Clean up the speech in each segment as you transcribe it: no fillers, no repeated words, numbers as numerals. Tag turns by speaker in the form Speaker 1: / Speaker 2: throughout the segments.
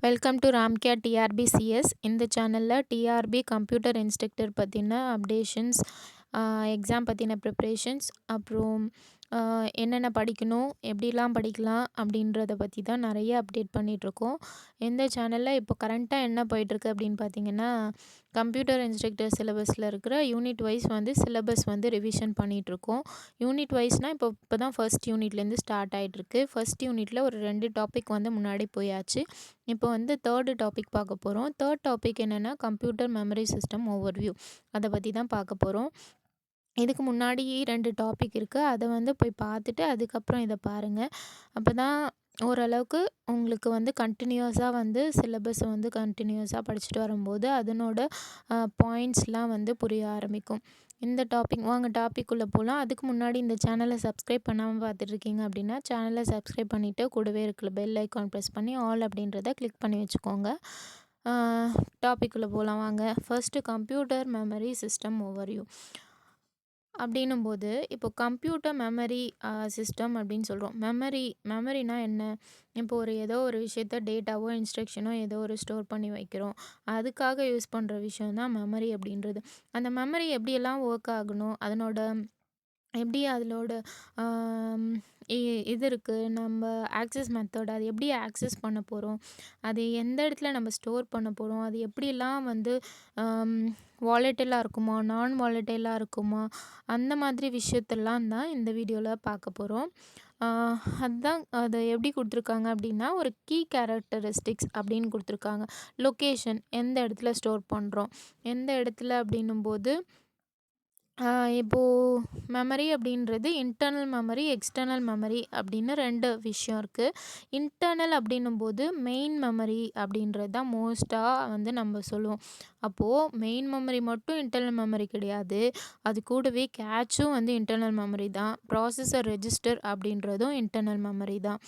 Speaker 1: Welcome to ராம்கேர் டிஆர்பிசிஎஸ். இந்த சேனலில் TRP computer instructor பற்றின அப்டேஷன்ஸ், எக்ஸாம் பற்றின ப்ரிப்ரேஷன்ஸ், அப்புறம் என்னென்ன படிக்கணும், எப்படிலாம் படிக்கலாம் அப்படின்றத பற்றி தான் நிறைய அப்டேட் பண்ணிகிட்ருக்கோம். இந்த சேனலில் இப்போ கரண்ட்டாக என்ன போயிட்டுருக்கு அப்படின்னு பார்த்தீங்கன்னா, கம்ப்யூட்டர் இன்ஸ்ட்ரக்டர் சிலபஸில் இருக்கிற யூனிட் வைஸ் சிலபஸ் ரிவிஷன் பண்ணிகிட்ருக்கோம். யூனிட் வைஸ்னால் இப்போ தான் ஃபர்ஸ்ட் யூனிட்லேருந்து ஸ்டார்ட் ஆகிட்டுருக்கு. ஃபர்ஸ்ட் யூனிட்டில் ஒரு 2 டாபிக் முன்னாடி போயாச்சு. இப்போ தேர்டு டாபிக் பார்க்க போகிறோம். தேர்ட் டாபிக் என்னென்னா கம்ப்யூட்டர் மெமரி சிஸ்டம் ஓவர்வியூ. அதை பற்றி தான் பார்க்க போகிறோம். இதுக்கு முன்னாடி 2 டாபிக் இருக்குது. அதை போய் பார்த்துட்டு அதுக்கப்புறம் இதை பாருங்கள். அப்போ தான் ஓரளவுக்கு உங்களுக்கு கண்டினியூஸாக சிலபஸை கண்டினியூஸாக படிச்சுட்டு வரும்போது அதனோட பாயிண்ட்ஸ்லாம் புரிய ஆரம்பிக்கும். இந்த டாபிக் உள்ளே போகலாம். அதுக்கு முன்னாடி இந்த சேனலை சப்ஸ்கிரைப் பண்ணாமல் பார்த்துட்ருக்கீங்க அப்படின்னா சேனலை சப்ஸ்கிரைப் பண்ணிவிட்டு கூடவே இருக்கிற பெல் ஐக்கான் ப்ரெஸ் பண்ணி ஆல் அப்படின்றத கிளிக் பண்ணி வச்சுக்கோங்க. டாபிக்குள்ளே போகலாம் வாங்க. First computer memory system overview அப்படின்னும்போது, இப்போ கம்ப்யூட்டர் மெமரி சிஸ்டம் அப்படின்னு சொல்கிறோம். மெமரினா என்ன? இப்போ ஏதோ ஒரு விஷயத்த டேட்டாவோ இன்ஸ்ட்ரக்ஷனோ ஏதோ ஒரு ஸ்டோர் பண்ணி வைக்கிறோம். அதுக்காக யூஸ் பண்ணுற விஷயம் தான் மெமரி அப்படின்றது. அந்த மெமரி எப்படியெல்லாம் ஒர்க் ஆகணும், எப்படி அதிலோட இது இருக்குது, நம்ம ஆக்சஸ் மெத்தட், அது எப்படி ஆக்சஸ் பண்ண போகிறோம், அது எந்த இடத்துல நம்ம ஸ்டோர் பண்ண போகிறோம், அது எப்படிலாம் வாலட்டைலாக இருக்குமா, நான் வாலட்டைலாக இருக்குமா, அந்த மாதிரி விஷயத்தெல்லாம் தான் இந்த வீடியோவில் பார்க்க போகிறோம். அதுதான் அதை எப்படி கொடுத்துருக்காங்க அப்படின்னா, ஒரு கீ கேரக்டரிஸ்டிக்ஸ் அப்படின்னு கொடுத்துருக்காங்க. லொக்கேஷன், எந்த இடத்துல ஸ்டோர் பண்ணுறோம், எந்த இடத்துல அப்படின்னும்போது இப்போது மெமரி அப்படின்றது இன்டர்னல் மெமரி, எக்ஸ்டர்னல் மெமரி அப்படின்னு 2 விஷயம் இருக்குது. இன்டர்னல் அப்படின்னும்போது மெயின் மெமரி அப்படின்றது தான் மோஸ்ட்டாக நம்ம சொல்லுவோம். அப்போது மெயின் மெமரி மட்டும் இன்டர்னல் மெமரி கிடையாது. அது கூடவே கேட்சும் இன்டர்னல் மெமரி தான். ப்ராசஸர் ரெஜிஸ்டர் அப்படின்றதும் இன்டர்னல் மெமரி தான்.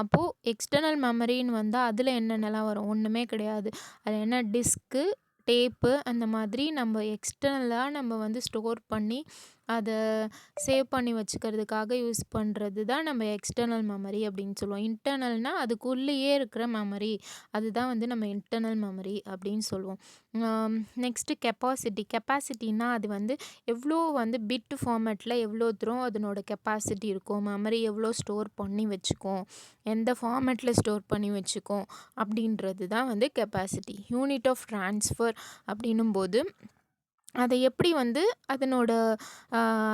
Speaker 1: அப்போது எக்ஸ்டர்னல் மெமரின்னு வந்தால் அதில் என்னென்னலாம் வரும்? ஒன்றுமே கிடையாது. அது என்ன, டிஸ்க்கு, டேப்பு, அந்த மாதிரி நம்ம எக்ஸ்டர்னலாக நம்ம ஸ்டோர் பண்ணி அதை சேவ் பண்ணி வச்சுக்கிறதுக்காக யூஸ் பண்ணுறது தான் நம்ம எக்ஸ்டர்னல் மெமரி அப்படின்னு சொல்லுவோம். இன்டர்னல்னால் அதுக்குள்ளேயே இருக்கிற மெமரி, அதுதான் நம்ம இன்டர்னல் மெமரி அப்படின்னு சொல்லுவோம். நெக்ஸ்ட்டு கெப்பாசிட்டினா அது எவ்வளோ பிட் ஃபார்மேட்டில் எவ்வளோ தூரம் அதனோட கெப்பாசிட்டி இருக்கும், மெமரி எவ்வளோ ஸ்டோர் பண்ணி வச்சுக்கும், எந்த ஃபார்மேட்டில் ஸ்டோர் பண்ணி வச்சுக்கும் அப்படின்றது தான் கெப்பாசிட்டி. யூனிட் ஆஃப் ட்ரான்ஸ்ஃபர் அப்படின்னும்போது அதை எப்படி அதனோட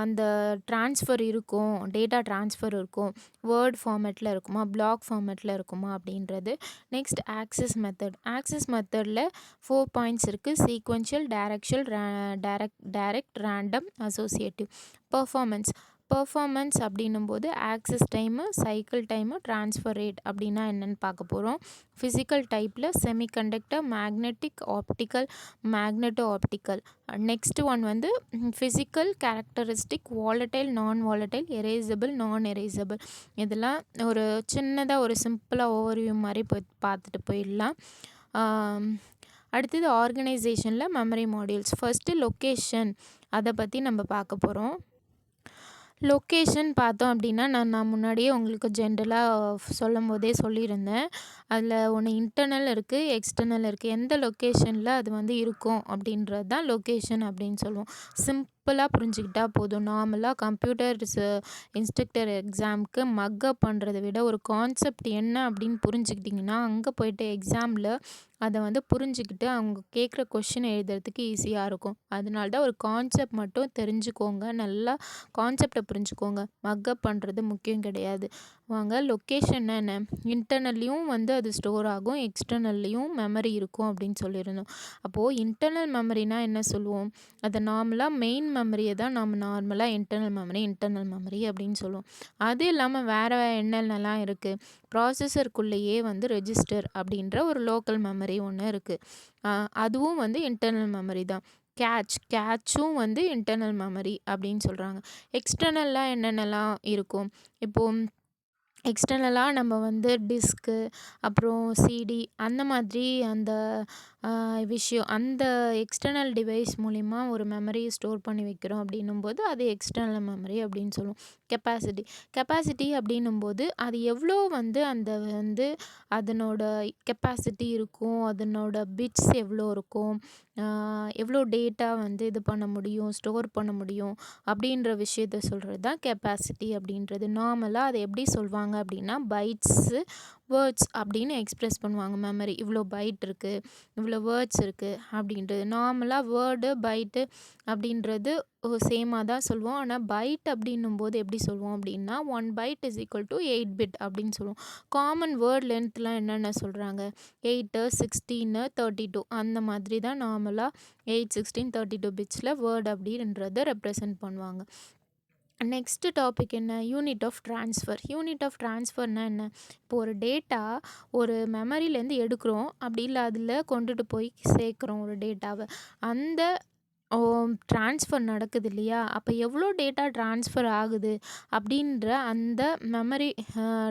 Speaker 1: அந்த ட்ரான்ஸ்ஃபர் இருக்கும், டேட்டா ட்ரான்ஸ்ஃபர் இருக்கும், வேர்ட் ஃபார்மேட்டில் இருக்குமா, பிளாக் ஃபார்மேட்டில் இருக்குமா அப்படின்றது. நெக்ஸ்ட் ஆக்சஸ் மெத்தடில் 4 பாயிண்ட்ஸ் இருக்குது. Sequential, direct, random, associative. Performance அப்படின்னும்போது access time, cycle time, transfer rate அப்படின்னா என்னென்னு பார்க்க போகிறோம். ஃபிசிக்கல் டைப்பில் semiconductor, magnetic, optical, magneto optical. Next one physical characteristic, volatile, non volatile, erasable, non erasable. இதெல்லாம் ஒரு சின்னதாக ஒரு சிம்பிளாக ஓவர்வியூ மாதிரி பார்த்துட்டு போயிடலாம். அடுத்தது ஆர்கனைசேஷனில் மெமரி மாடியூல்ஸ். ஃபர்ஸ்ட்டு லொக்கேஷன், அதை பற்றி நம்ம பார்க்க போகிறோம். லொக்கேஷன் பார்த்தோம் அப்படின்னா நான் முன்னாடியே உங்களுக்கு ஜென்ரலாக சொல்லும் போதே சொல்லியிருந்தேன். அதில் ஒன்று இன்டர்னல் இருக்குது, எக்ஸ்டர்னல் இருக்குது. எந்த லொக்கேஷனில் அது இருக்கும் அப்படின்றது தான் லொக்கேஷன் அப்படின்னு சொல்லுவோம். சிம்பிளாக புரிஞ்சுக்கிட்டா போதும். நார்மலாக கம்ப்யூட்டர்ஸ் இன்ஸ்ட்ரக்டர் எக்ஸாமுக்கு மக்கப் பண்ணுறதை விட ஒரு கான்செப்ட் என்ன அப்படின்னு புரிஞ்சுக்கிட்டிங்கன்னா அங்கே போய்ட்டு எக்ஸாமில் அதை புரிஞ்சுக்கிட்டு அவங்க கேட்குற கொஷின் எழுதுறதுக்கு ஈஸியாக இருக்கும். அதனால தான் ஒரு கான்செப்ட் மட்டும் தெரிஞ்சுக்கோங்க, நல்லா கான்செப்டை புரிஞ்சுக்கோங்க. மக்கப் பண்ணுறது முக்கியம் கிடையாது. வாங்க, லொக்கேஷன்னா என்ன? இன்டர்னல்லையும் அது ஸ்டோர் ஆகும், எக்ஸ்டர்னல்லையும் மெமரி இருக்கும் அப்படின்னு சொல்லியிருந்தோம். அப்போது இன்டர்னல் மெமரினா என்ன சொல்லுவோம்? அதை நார்மலாக மெயின் மெமரியை தான் நம்ம நார்மலாக இன்டர்னல் மெமரி அப்படின்னு சொல்லுவோம். அது இல்லாமல் வேறு என்னென்னலாம் இருக்குது? ப்ராசஸருக்குள்ளேயே ரெஜிஸ்டர் அப்படின்ற ஒரு லோக்கல் மெமரி ஒன்று இருக்குது. அதுவும் இன்டர்னல் மெமரி தான். கேட்சும் இன்டர்னல் மெமரி அப்படின்னு சொல்கிறாங்க. எக்ஸ்டர்னலாக என்னென்னலாம் இருக்கும்? இப்போது எக்ஸ்டர்னலாக நம்ம டிஸ்க்கு, அப்புறம் சிடி, அந்த மாதிரி அந்த விஷயம். அந்த எக்ஸ்டர்னல் டிவைஸ் மூலிமா ஒரு மெமரியை ஸ்டோர் பண்ணி வைக்கிறோம் அப்படின்னும்போது அது எக்ஸ்டர்னல் மெமரி அப்படின்னு சொல்லுவோம். கெப்பாசிட்டி அப்படின்னும்போது அது எவ்வளோ வந்து அந்த வந்து அதனோட கெப்பாசிட்டி இருக்கும், அதனோட பிட்ஸ் எவ்வளோ இருக்கும், எவ்வளோ டேட்டா வந்து இது பண்ண முடியும், ஸ்டோர் பண்ண முடியும் அப்படின்ற விஷயத்த சொல்கிறது தான் கெப்பாசிட்டி அப்படின்றது. நார்மலாக அதை எப்படி சொல்லுவாங்க அப்படின்னா பைட்ஸு வேர்ட்ஸ் அப்படின்னு எக்ஸ்ப்ரெஸ் பண்ணுவாங்க. மெமரி இவ்வளோ பைட் இருக்குது, இவ்வளோ வேர்ட்ஸ் இருக்குது அப்படின்றது. நார்மலாக வேர்டு பைட்டு அப்படின்றது சேமாக தான் சொல்லுவோம். ஆனால் பைட் அப்படின்னும்போது எப்படி சொல்லுவோம் அப்படின்னா 1 byte is equal to 8 bit அப்படின்னு சொல்லுவோம். காமன் வேர்ட் லென்த்லாம் என்னென்ன சொல்கிறாங்க, 8, 16, 32 அந்த மாதிரி தான் நார்மலாக 8, 16, 32 பிட்ஸில் வேர்ட் அப்படின்றத ரெப்ரசன்ட் பண்ணுவாங்க. நெக்ஸ்ட்டு டாபிக் என்ன, unit of transfer. Unit of ட்ரான்ஸ்ஃபர்னால் என்ன, இப்போ ஒரு டேட்டா ஒரு மெமரியிலேருந்து எடுக்கிறோம், அப்படி இல்லை அதில் கொண்டுட்டு போய் சேர்க்குறோம் ஒரு டேட்டாவை. அந்த ட்ரான்ஸ்ஃபர் நடக்குது இல்லையா, அப்போ எவ்வளோ டேட்டா ட்ரான்ஸ்ஃபர் ஆகுது அப்படின்ற அந்த மெமரி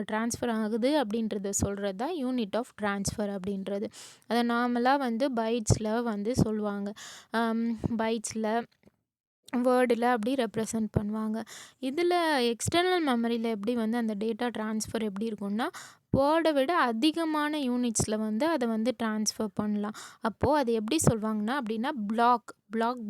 Speaker 1: ட்ரான்ஸ்ஃபர் ஆகுது அப்படின்றத சொல்கிறது தான் யூனிட் ஆஃப் ட்ரான்ஸ்ஃபர் அப்படின்றது. அதை நார்மலாக வந்து பைட்ஸில் வந்து சொல்லுவாங்க. பைட்ஸில் வேர்டில் அப்படி ரெப்ரசன்ட் பண்ணுவாங்க. இதில் எக்ஸ்டர்னல் மெமரியில் எப்படி வந்து அந்த டேட்டா ட்ரான்ஸ்ஃபர் எப்படி இருக்கும்னா, வேர்டை விட அதிகமான யூனிட்ஸில் வந்து அதை வந்து ட்ரான்ஸ்ஃபர் பண்ணலாம். அப்போது அது எப்படி சொல்லுவாங்கன்னா அப்படின்னா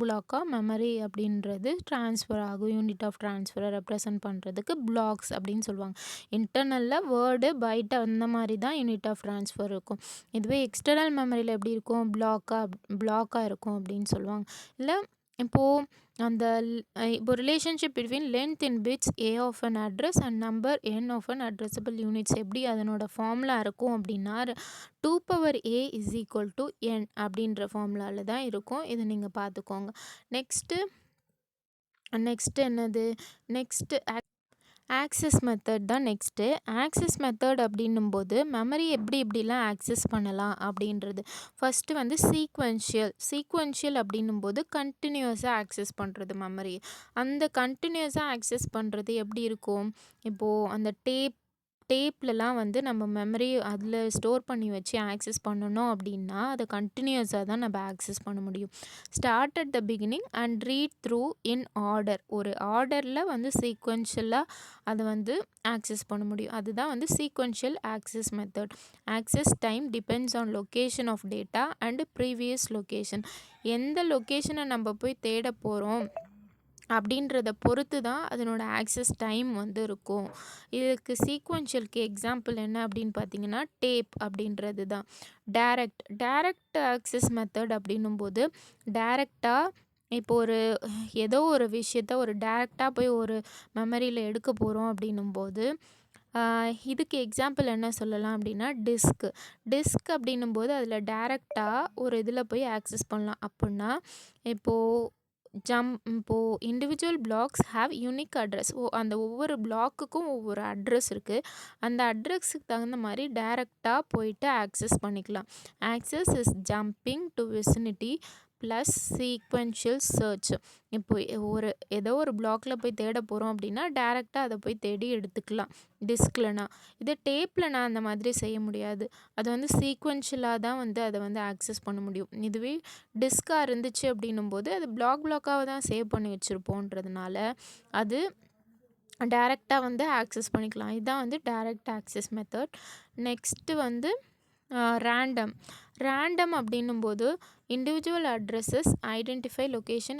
Speaker 1: பிளாக்காக மெமரி அப்படின்றது ட்ரான்ஸ்ஃபர் ஆகும். யூனிட் ஆஃப் ட்ரான்ஸ்ஃபரை ரெப்ரசன்ட் பண்ணுறதுக்கு பிளாக்ஸ் அப்படின்னு சொல்லுவாங்க. இன்டர்னலில் வேர்டு பைட் அந்த மாதிரி தான் யூனிட் ஆஃப் ட்ரான்ஸ்ஃபர் இருக்கும். இதுவே எக்ஸ்டர்னல் மெமரியில் எப்படி இருக்கும், பிளாக்காக இருக்கும் அப்படின்னு சொல்லுவாங்க. இல்லை இப்போது அந்த இப்போ relationship between length in bits A of an address and number N of an addressable units எப்படி அதனோட ஃபார்முலா இருக்கும் அப்படின்னா 2 a is equal to n அப்படின்ற ஃபார்முலாவில் தான் இருக்கும். இதை நீங்கள் பார்த்துக்கோங்க. நெக்ஸ்ட்டு என்னது, நெக்ஸ்ட்டு ஆக்சஸ் மெத்தட் தான் நெக்ஸ்ட்டு. ஆக்சஸ் மெத்தட் அப்படின்னும்போது மெமரி எப்படிலாம் ஆக்சஸ் பண்ணலாம் அப்படின்றது. ஃபஸ்ட்டு வந்து சீக்வென்ஷியல் அப்படின்னும்போது கண்டினியூஸாக ஆக்சஸ் பண்ணுறது மெமரி. அந்த கண்டினியூஸாக ஆக்சஸ் பண்ணுறது எப்படி இருக்கும், இப்போது அந்த டேப்லலாம் வந்து நம்ம மெமரி அதில் ஸ்டோர் பண்ணி வச்சு ஆக்சஸ் பண்ணணும் அப்படின்னா அதை கண்டினியூஸாக தான் நம்ம ஆக்சஸ் பண்ண முடியும். Start at the beginning and read through in order. ஒரு ஆர்டரில் வந்து சீக்வென்ஷியலாக அதை வந்து ஆக்சஸ் பண்ண முடியும். அதுதான் வந்து sequential access method. Access time depends on location of data and previous location. எந்த லொக்கேஷனை நம்ம போய் தேட போகிறோம் அப்படின்றத பொறுத்து தான் அதனோட ஆக்சஸ் டைம் வந்து இருக்கும். இதுக்கு சீக்வென்ஷியலுக்கு எக்ஸாம்பிள் என்ன அப்படின்னு பார்த்தீங்கன்னா டேப் அப்படின்றது தான். டைரக்ட் ஆக்சஸ் மெத்தட் அப்படின்னும்போது டைரெக்டாக இப்போ ஏதோ ஒரு விஷயத்த டைரெக்டாக போய் ஒரு மெமரியில் எடுக்க போகிறோம் அப்படின்னும்போது இதுக்கு எக்ஸாம்பிள் என்ன சொல்லலாம் அப்படின்னா டிஸ்க் அப்படின்னும்போது அதில் டைரெக்டாக ஒரு இதில் போய் ஆக்சஸ் பண்ணலாம். அப்படின்னா இப்போது individual blocks have unique address. அந்த ஒவ்வொரு பிளாக்குக்கும் ஒவ்வொரு அட்ரஸ் இருக்குது. அந்த அட்ரஸுக்கு தகுந்த மாதிரி டைரெக்டாக போயிட்டு ஆக்சஸ் பண்ணிக்கலாம். Access is jumping to vicinity plus sequential search. இப்போ ஏதோ ஒரு பிளாக்ல போய் தேட போகிறோம் அப்படின்னா டைரெக்டாக அதை போய் தேடி எடுத்துக்கலாம் டிஸ்க்லனா. இது டேப்லனா அந்த மாதிரி செய்ய முடியாது. அது வந்து சீக்வென்ஷியலாக தான் வந்து அதை வந்து ஆக்சஸ் பண்ண முடியும். இதுவே டிஸ்காக இருந்துச்சு அப்படின்னும்போது அது பிளாக்காக தான் சேவ் பண்ணி வச்சுருப்போன்றதுனால அது டைரெக்டாக வந்து ஆக்சஸ் பண்ணிக்கலாம். இதுதான் வந்து டைரக்ட் ஆக்சஸ் மெத்தட். நெக்ஸ்ட்டு வந்து ரேண்டம் அப்படின்னும்போது individual addresses identify location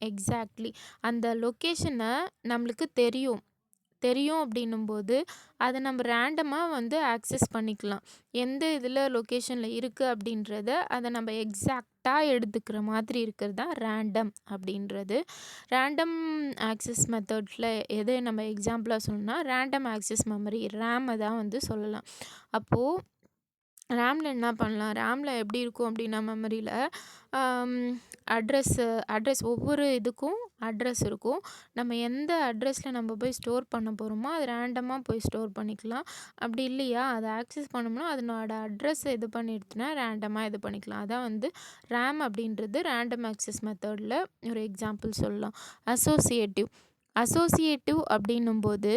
Speaker 1: exactly. அந்த லொக்கேஷனை நம்மளுக்கு தெரியும் அப்படின்னும்போது அதை நம்ம ரேண்டமாக வந்து ஆக்சஸ் பண்ணிக்கலாம். எந்த இதில் லொக்கேஷனில் இருக்குது அப்படின்றத அதை நம்ம எக்ஸாக்டாக எடுத்துக்கிற மாதிரி இருக்கிறது தான் ரேண்டம் அப்படின்றது. ரேண்டம் ஆக்சஸ் மெத்தட்ஸில் எது நம்ம எக்ஸாம்பிளாக சொல்லணும்னா ரேண்டம் ஆக்சஸ் மெமரி ரேமை தான் வந்து சொல்லலாம். அப்போது ரேமில் என்ன பண்ணலாம், ரேமில் எப்படி இருக்கும் அப்படின்னா மெமரியில் அட்ரஸ் ஒவ்வொரு இதுக்கும் அட்ரஸ் இருக்கும். நம்ம எந்த அட்ரஸில் நம்ம போய் ஸ்டோர் பண்ண போகிறோமோ அது ரேண்டமாக போய் ஸ்டோர் பண்ணிக்கலாம். அப்படி இல்லையா அதை ஆக்சஸ் பண்ணோம்னா அதனோட அட்ரஸ் இது பண்ணிடுச்சுன்னா ரேண்டமாக இது பண்ணிக்கலாம். அதான் வந்து ரேம் அப்படின்றது ரேண்டம் ஆக்சஸ் மெத்தடில் ஒரு எக்ஸாம்பிள் சொல்லலாம். அசோசியேட்டிவ் அப்படின்னும்போது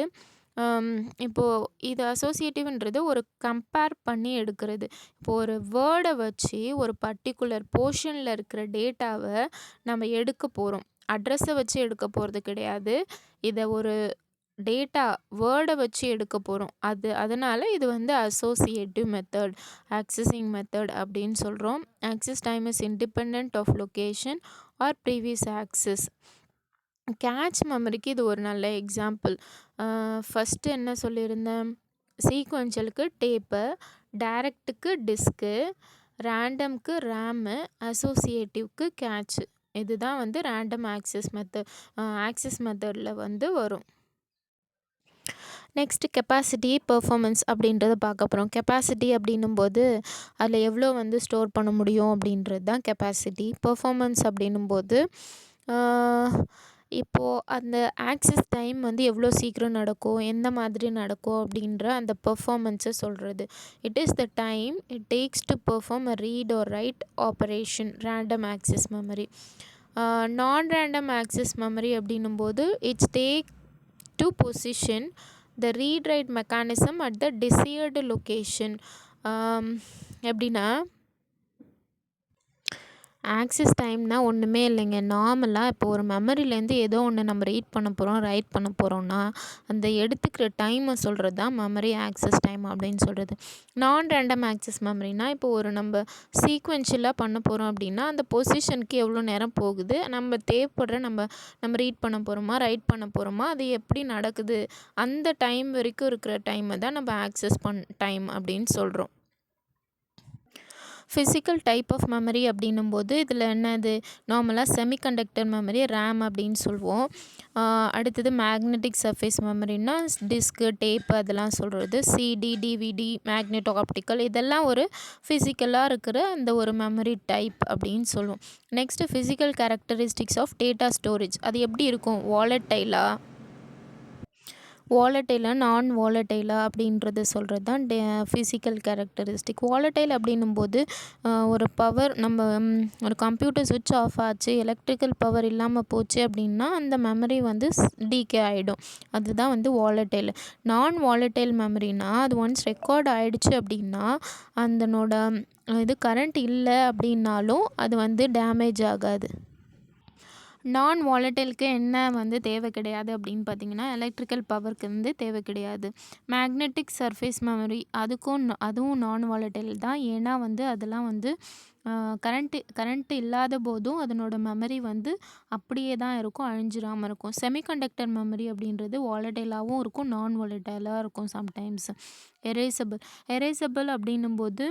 Speaker 1: இப்போது இது அசோசியேட்டிவ்ன்றது ஒரு கம்பேர் பண்ணி எடுக்கிறது. இப்போ ஒரு வேர்டை வச்சு ஒரு பர்ட்டிகுலர் போர்ஷனில் இருக்கிற டேட்டாவை நம்ம எடுக்க போகிறோம். அட்ரஸை வச்சு எடுக்க போகிறது கிடையாது. இதை ஒரு டேட்டா வேர்டை வச்சு எடுக்க போகிறோம். அதனால் இது வந்து அசோசியேட்டிவ் மெத்தட், ஆக்சஸிங் மெத்தட் அப்படின்னு சொல்கிறோம். Access time is independent of location R previous access. Catch மெமரிக்கு இது ஒரு நல்ல எக்ஸாம்பிள். ஃபஸ்ட்டு என்ன சொல்லியிருந்தேன், சீக்வென்ஷியலுக்கு டேப்பு, டைரக்ட்டுக்கு டிஸ்க்கு, ரேண்டம்க்கு ரேமு, அசோசியேட்டிவ்க்கு கேட்ச்சு. இதுதான் வந்து ரேண்டம் ஆக்சஸ் மெத்தடில் வந்து வரும். நெக்ஸ்ட்டு கெப்பாசிட்டி, பெர்ஃபார்மன்ஸ் அப்படின்றத பார்க்க போகிறோம். கெப்பாசிட்டி அப்படின்னும்போது அதில் எவ்வளோ வந்து ஸ்டோர் பண்ண முடியும் அப்படின்றது தான் கெப்பாசிட்டி. பெர்ஃபார்மன்ஸ் அப்படின்னும்போது இப்போது அந்த ஆக்சஸ் டைம் வந்து எவ்வளோ சீக்கிரம் நடக்கும், எந்த மாதிரி நடக்கும் அப்படின்ற அந்த பெர்ஃபார்மன்ஸை சொல்கிறது. It is the time it takes to perform a read or write operation. Random access memory. நான் ரேண்டம் ஆக்சஸ் மெமரி அப்படின்னும்போது it's take to position the read write mechanism at the desired location. எப்படின்னா access டைம்னா ஒன்றுமே இல்லைங்க. நார்மலாக இப்போ ஒரு மெமரிலேருந்து ஏதோ ஒன்று நம்ம ரீட் பண்ண போகிறோம், ரைட் பண்ண போகிறோம்னா அந்த எடுத்துக்கிற டைமை சொல்கிறது தான் மெமரி ஆக்சஸ் டைம் அப்படின்னு சொல்கிறது. நான் ரேண்டம் ஆக்சஸ் மெமரினா இப்போ ஒரு நம்ம சீக்வென்ஷியலாக பண்ண போகிறோம் அப்படின்னா அந்த பொசிஷனுக்கு எவ்வளோ நேரம் போகுது, நம்ம தேவைப்படுற நம்ம ரீட் பண்ண போகிறோமா, ரைட் பண்ண போகிறோமா, அது எப்படி நடக்குது, அந்த டைம் வரைக்கும் இருக்கிற டைமை தான் நம்ம ஆக்சஸ் டைம் அப்படின்னு சொல்கிறோம். ஃபிசிக்கல் டைப் ஆஃப் மெமரி அப்படின்னும்போது இதில் என்னது, நார்மலாக செமிகண்டக்டர் மெமரி ரேம் அப்படின்னு சொல்லுவோம். அடுத்தது மேக்னெட்டிக் சர்ஃபேஸ் மெமரின்னா டிஸ்க்கு, டேப்பு அதெல்லாம் சொல்கிறது. சிடி, டிவிடி, மேக்னெட்டோ ஆப்டிக்கல் இதெல்லாம் ஒரு ஃபிசிக்கலாக இருக்கிற அந்த ஒரு மெமரி டைப் அப்படின்னு சொல்லுவோம். Next physical characteristics of data storage. அது எப்படி இருக்கும், வாலட்டைலாக, நான் வாலட்டைலா அப்படின்றத சொல்கிறது தான் ஃபிசிக்கல் கேரக்டரிஸ்டிக். வாலட்டைல் அப்படின்னும்போது ஒரு பவர் நம்ம ஒரு கம்ப்யூட்டர் சுவிட்ச் ஆஃப் ஆச்சு, எலக்ட்ரிக்கல் பவர் இல்லாமல் போச்சு அப்படின்னா அந்த மெமரி வந்து டீகே ஆகிடும். அதுதான் வந்து வாலட்டைல். நான் வாலட்டைல் மெமரினா அது ஒன்ஸ் ரெக்கார்ட் ஆகிடுச்சு அப்படின்னா அதனோட இது கரண்ட் இல்லை அப்படின்னாலும் அது வந்து டேமேஜ் ஆகாது. நான் வாலட்டைலுக்கு என்ன வந்து தேவை கிடையாது அப்படின்னு பார்த்தீங்கன்னா எலக்ட்ரிக்கல் பவருக்கு வந்து தேவை கிடையாது. மேக்னெட்டிக் சர்ஃபேஸ் மெமரி அதுவும் நான் வாலட்டைல் தான். ஏன்னா வந்து அதெல்லாம் வந்து கரண்ட்டு இல்லாத போதும் அதனோட மெமரி வந்து அப்படியே தான் இருக்கும், அழிஞ்சிராமல் இருக்கும். செமிகண்டக்டர் மெமரி அப்படின்றது வாலட்டைலாகவும் இருக்கும், நான் வாலட்டைலாக இருக்கும் சம்டைம்ஸ். எரேசபிள் அப்படின்னும்போது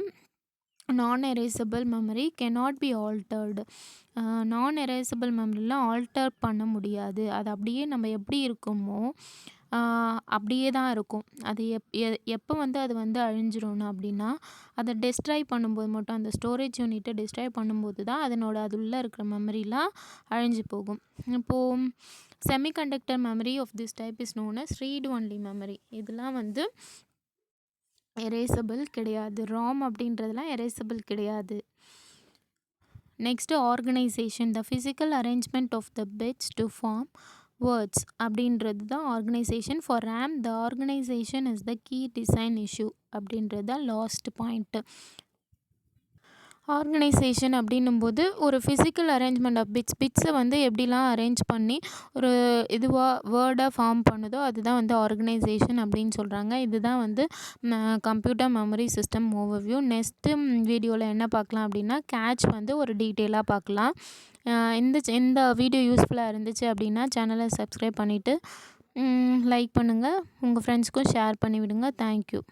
Speaker 1: நான் erasable memory cannot be altered. நான் எரேசபிள் மெமரியில் ஆல்டர் பண்ண முடியாது. அது அப்படியே நம்ம எப்படி இருக்குமோ அப்படியே தான் இருக்கும். அது எப்போ வந்து அது வந்து அழிஞ்சிரும்னா அப்படின்னா அதை டெஸ்ட்ராய் பண்ணும்போது மட்டும், அந்த ஸ்டோரேஜ் யூனிட்டை டெஸ்ட்ராய் பண்ணும்போது தான் அது உள்ளே இருக்கிற மெமரிலாம் அழிஞ்சு போகும். இப்போது semiconductor memory of this type is known as read only memory. இதெல்லாம் வந்து எரேசபிள் கிடையாது. ராம் அப்படின்றதுலாம் எரேசபிள் கிடையாது. Next organisation. The physical arrangement of the bits to form words அப்படின்றது தான் organisation. For RAM the organisation is the key design issue அப்படின்றது தான் last point. Organisation அப்படின்னும்போது ஒரு ஃபிசிக்கல் அரேஞ்ச்மெண்ட் ஆஃப் பிட்ஸை வந்து எப்படிலாம் அரேஞ்ச் பண்ணி ஒரு வேர்டாக ஃபார்ம் பண்ணுதோ அதுதான் வந்து ஆர்கனைசேஷன் அப்படின்னு சொல்கிறாங்க. இதுதான் வந்து computer memory system overview. Next வீடியோவில் என்ன பார்க்கலாம் அப்படின்னா கேட்ச் வந்து ஒரு டீட்டெயிலாக பார்க்கலாம். இந்த வீடியோ யூஸ்ஃபுல்லாக இருந்துச்சு அப்படின்னா சேனலை சப்ஸ்கிரைப் பண்ணிவிட்டு லைக் பண்ணுங்கள், உங்கள் ஃப்ரெண்ட்ஸ்க்கும் ஷேர் பண்ணிவிடுங்க. தேங்க்யூ.